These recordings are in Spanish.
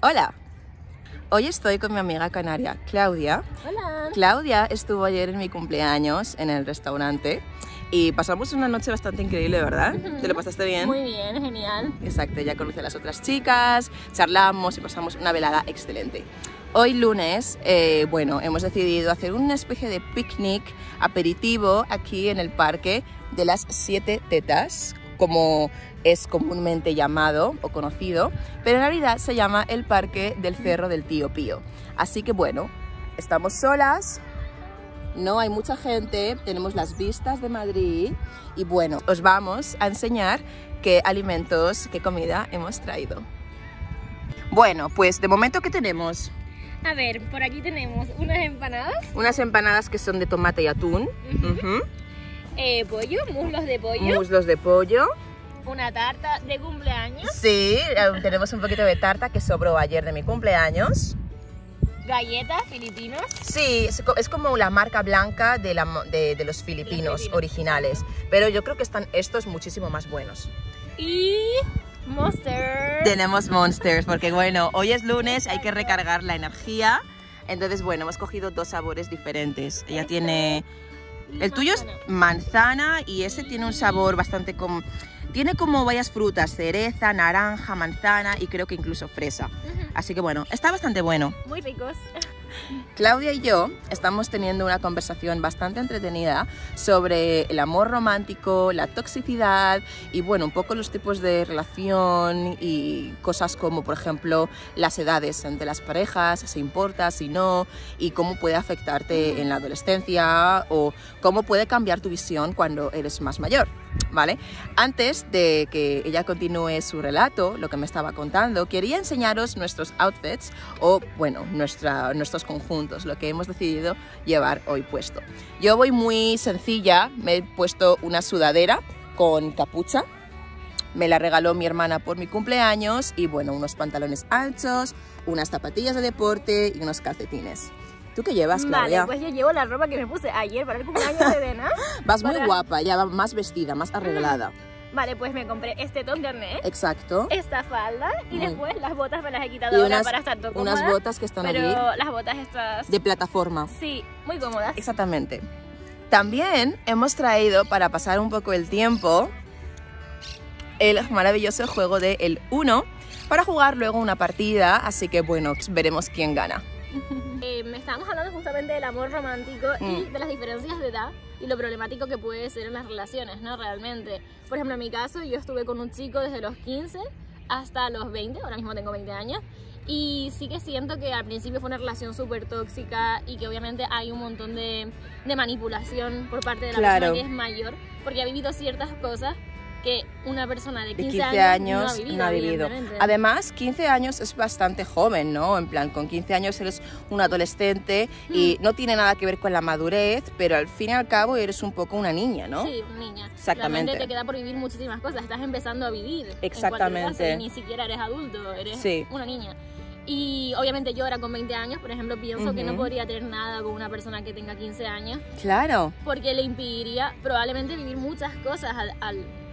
Hola, hoy estoy con mi amiga canaria, Claudia. Hola. Claudia estuvo ayer en mi cumpleaños en el restaurante y pasamos una noche bastante increíble, ¿verdad? ¿Te lo pasaste bien? Muy bien, genial. Exacto, ya conocí a las otras chicas, charlamos y pasamos una velada excelente. Hoy lunes, bueno, hemos decidido hacer una especie de picnic aperitivo aquí en el parque de las 7 tetas, como es comúnmente llamado o conocido, pero en realidad se llama el Parque del Cerro del Tío Pío. Así que bueno, estamos solas, no hay mucha gente, tenemos las vistas de Madrid y bueno, os vamos a enseñar qué alimentos, qué comida hemos traído. Bueno, pues de momento, ¿qué tenemos? A ver, por aquí tenemos unas empanadas. Unas empanadas que son de tomate y atún. Pollo, muslos de pollo. Muslos de pollo. Una tarta de cumpleaños. Sí, tenemos un poquito de tarta que sobró ayer de mi cumpleaños. Galletas filipinos. Sí, es como la marca blanca de los filipinos originales. Pero yo creo que están estos muchísimo más buenos. Y Monsters. Tenemos Monsters, porque bueno, hoy es lunes, hay que recargar la energía. Entonces, bueno, hemos cogido dos sabores diferentes. Ella tiene... El tuyo es manzana y ese tiene un sabor bastante como... Tiene como varias frutas, cereza, naranja, manzana y creo que incluso fresa. Así que bueno, está bastante bueno. Muy ricos. Claudia y yo estamos teniendo una conversación bastante entretenida sobre el amor romántico, la toxicidad y bueno, un poco los tipos de relación y cosas como por ejemplo las edades entre las parejas, si importa, si no, y cómo puede afectarte en la adolescencia o cómo puede cambiar tu visión cuando eres más mayor. ¿Vale? Antes de que ella continúe su relato, lo que me estaba contando, quería enseñaros nuestros outfits o, bueno, nuestros conjuntos, lo que hemos decidido llevar hoy puesto. Yo voy muy sencilla, me he puesto una sudadera con capucha, me la regaló mi hermana por mi cumpleaños y, bueno, unos pantalones anchos, unas zapatillas de deporte y unos calcetines. ¿Tú qué llevas, Claudia? Vale, pues yo llevo la ropa que me puse ayer para el cumpleaños de Dena. Vas muy guapa, ya más vestida, más arreglada. Vale, pues me compré este top garnet. Exacto. Esta falda y después las botas me las he quitado ahora para estar todo cómoda. Unas botas que están pero allí. Las botas estas... De plataforma. Sí, muy cómodas. Exactamente. También hemos traído, para pasar un poco el tiempo, el maravilloso juego de El Uno, para jugar luego una partida, así que bueno, veremos quién gana. Me estábamos hablando justamente del amor romántico y de las diferencias de edad y lo problemático que puede ser en las relaciones, ¿no? Realmente. Por ejemplo, en mi caso, yo estuve con un chico desde los 15 hasta los 20, ahora mismo tengo 20 años, y sí que siento que al principio fue una relación súper tóxica y que obviamente hay un montón de manipulación por parte de la persona que es mayor, porque ha vivido ciertas cosas que una persona de 15 años no ha vivido. Además, 15 años es bastante joven, ¿no? En plan, con 15 años eres un adolescente y no tiene nada que ver con la madurez, pero al fin y al cabo eres un poco una niña, ¿no? Sí, una niña. Exactamente. Realmente te queda por vivir muchísimas cosas, estás empezando a vivir. Exactamente. En caso, ni siquiera eres adulto, eres una niña. Y obviamente yo ahora con 20 años, por ejemplo, pienso que no podría tener nada con una persona que tenga 15 años. Claro. Porque le impediría probablemente vivir muchas cosas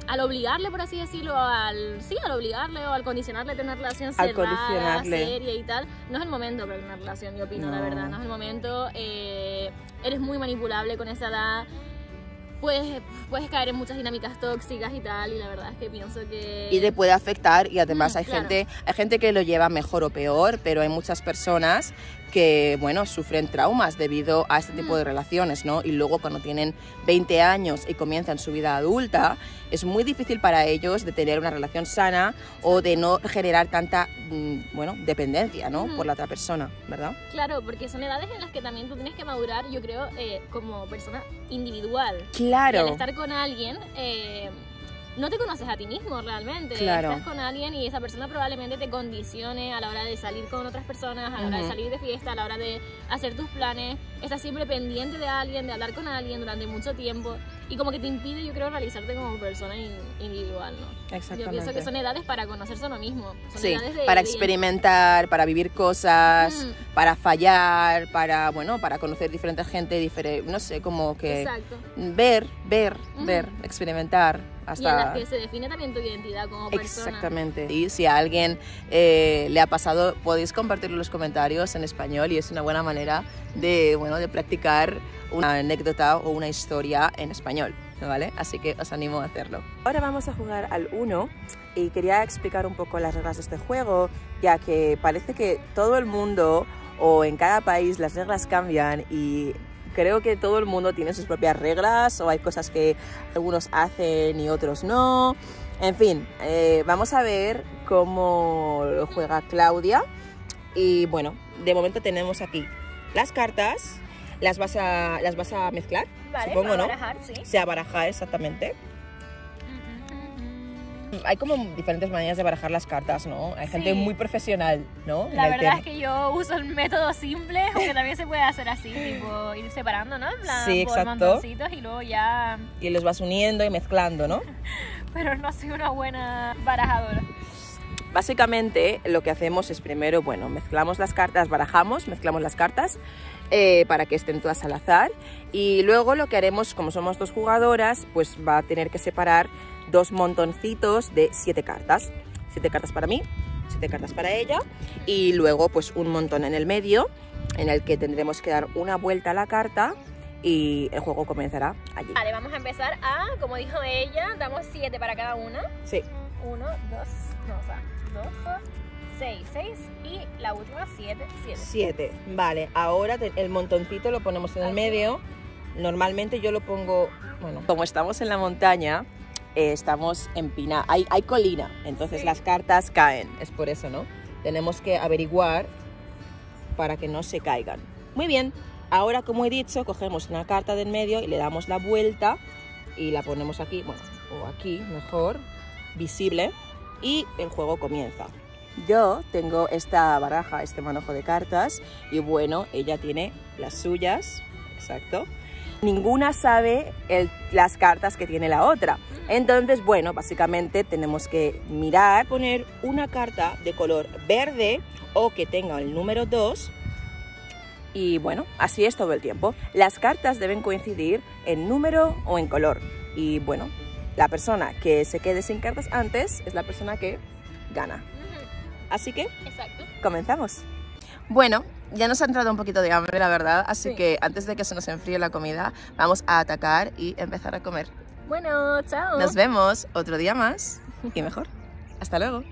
al obligarle, por así decirlo, al obligarle o al condicionarle a tener una relación cerrada, seria y tal. No es el momento para una relación, yo opino, la verdad. No es el momento. Eres muy manipulable con esa edad. Puedes caer en muchas dinámicas tóxicas y tal, y la verdad es que pienso que... Y te puede afectar, y además hay gente que lo lleva mejor o peor, pero hay muchas personas que, bueno, sufren traumas debido a este tipo de relaciones, ¿no? Y luego cuando tienen 20 años y comienzan su vida adulta, es muy difícil para ellos de tener una relación sana o de no generar tanta, bueno, dependencia, ¿no? Por la otra persona, ¿verdad? Claro, porque son edades en las que también tú tienes que madurar, yo creo, como persona individual. Claro. Y al estar con alguien... no te conoces a ti mismo realmente. Claro. Estás con alguien y esa persona probablemente te condicione a la hora de salir con otras personas, a la hora de salir de fiesta, a la hora de hacer tus planes. Estás siempre pendiente de alguien, de hablar con alguien durante mucho tiempo y como que te impide, yo creo, realizarte como persona individual, ¿no? Exactamente. Yo pienso que son edades para conocerse a uno mismo. Son edades para experimentar, para vivir cosas, para fallar, para, bueno, para conocer diferente gente, no sé, como que... Exacto. Ver, experimentar. hasta... Y en las que se define también tu identidad como persona. Exactamente. Y si a alguien le ha pasado, podéis compartirlo en los comentarios en español y es una buena manera de, bueno, de practicar una anécdota o una historia en español, ¿vale? Así que os animo a hacerlo. Ahora vamos a jugar al Uno y quería explicar un poco las reglas de este juego, ya que parece que todo el mundo o en cada país las reglas cambian y creo que todo el mundo tiene sus propias reglas o hay cosas que algunos hacen y otros no. En fin, vamos a ver cómo lo juega Claudia. Y bueno, de momento tenemos aquí las cartas. Las vas a mezclar, vale, supongo, ¿no? Barajar, sí. Sí, a barajar, exactamente. Hay como diferentes maneras de barajar las cartas, ¿no? Hay gente muy profesional, ¿no? La verdad es que yo uso el método simple, aunque también se puede hacer así, tipo ir separando, ¿no? En plan, sí, por exacto. montoncitos y luego ya... Y los vas uniendo y mezclando, ¿no? Pero no soy una buena barajadora. Básicamente lo que hacemos es primero, bueno, mezclamos las cartas, barajamos, mezclamos las cartas para que estén todas al azar y luego lo que haremos, como somos dos jugadoras, pues va a tener que separar dos montoncitos de 7 cartas. 7 cartas para mí, 7 cartas para ella y luego pues un montón en el medio en el que tendremos que dar una vuelta a la carta y el juego comenzará allí. Vale, vamos a empezar a, como dijo ella, damos 7 para cada una. Sí. 1, 2, no, o sea, 2, 6 y la última 7. 7, vale. Ahora el montoncito lo ponemos en el medio. Normalmente yo lo pongo, bueno, como estamos en la montaña, estamos empinados, hay colina, entonces sí, las cartas caen, es por eso, ¿no? Tenemos que averiguar para que no se caigan. Muy bien, ahora como he dicho, cogemos una carta del medio y le damos la vuelta y la ponemos aquí, bueno, o aquí mejor, visible, y el juego comienza. Yo tengo esta baraja, este manojo de cartas y bueno, ella tiene las suyas, exacto. Ninguna sabe las cartas que tiene la otra. Entonces, bueno, básicamente tenemos que mirar, poner una carta de color verde o que tenga el número 2 y bueno, así es todo el tiempo. Las cartas deben coincidir en número o en color y bueno, la persona que se quede sin cartas antes es la persona que gana. Así que, exacto, comenzamos. Bueno, ya nos ha entrado un poquito de hambre, la verdad, así que antes de que se nos enfríe la comida, vamos a atacar y empezar a comer. Bueno, chao. Nos vemos otro día más y mejor. Hasta luego.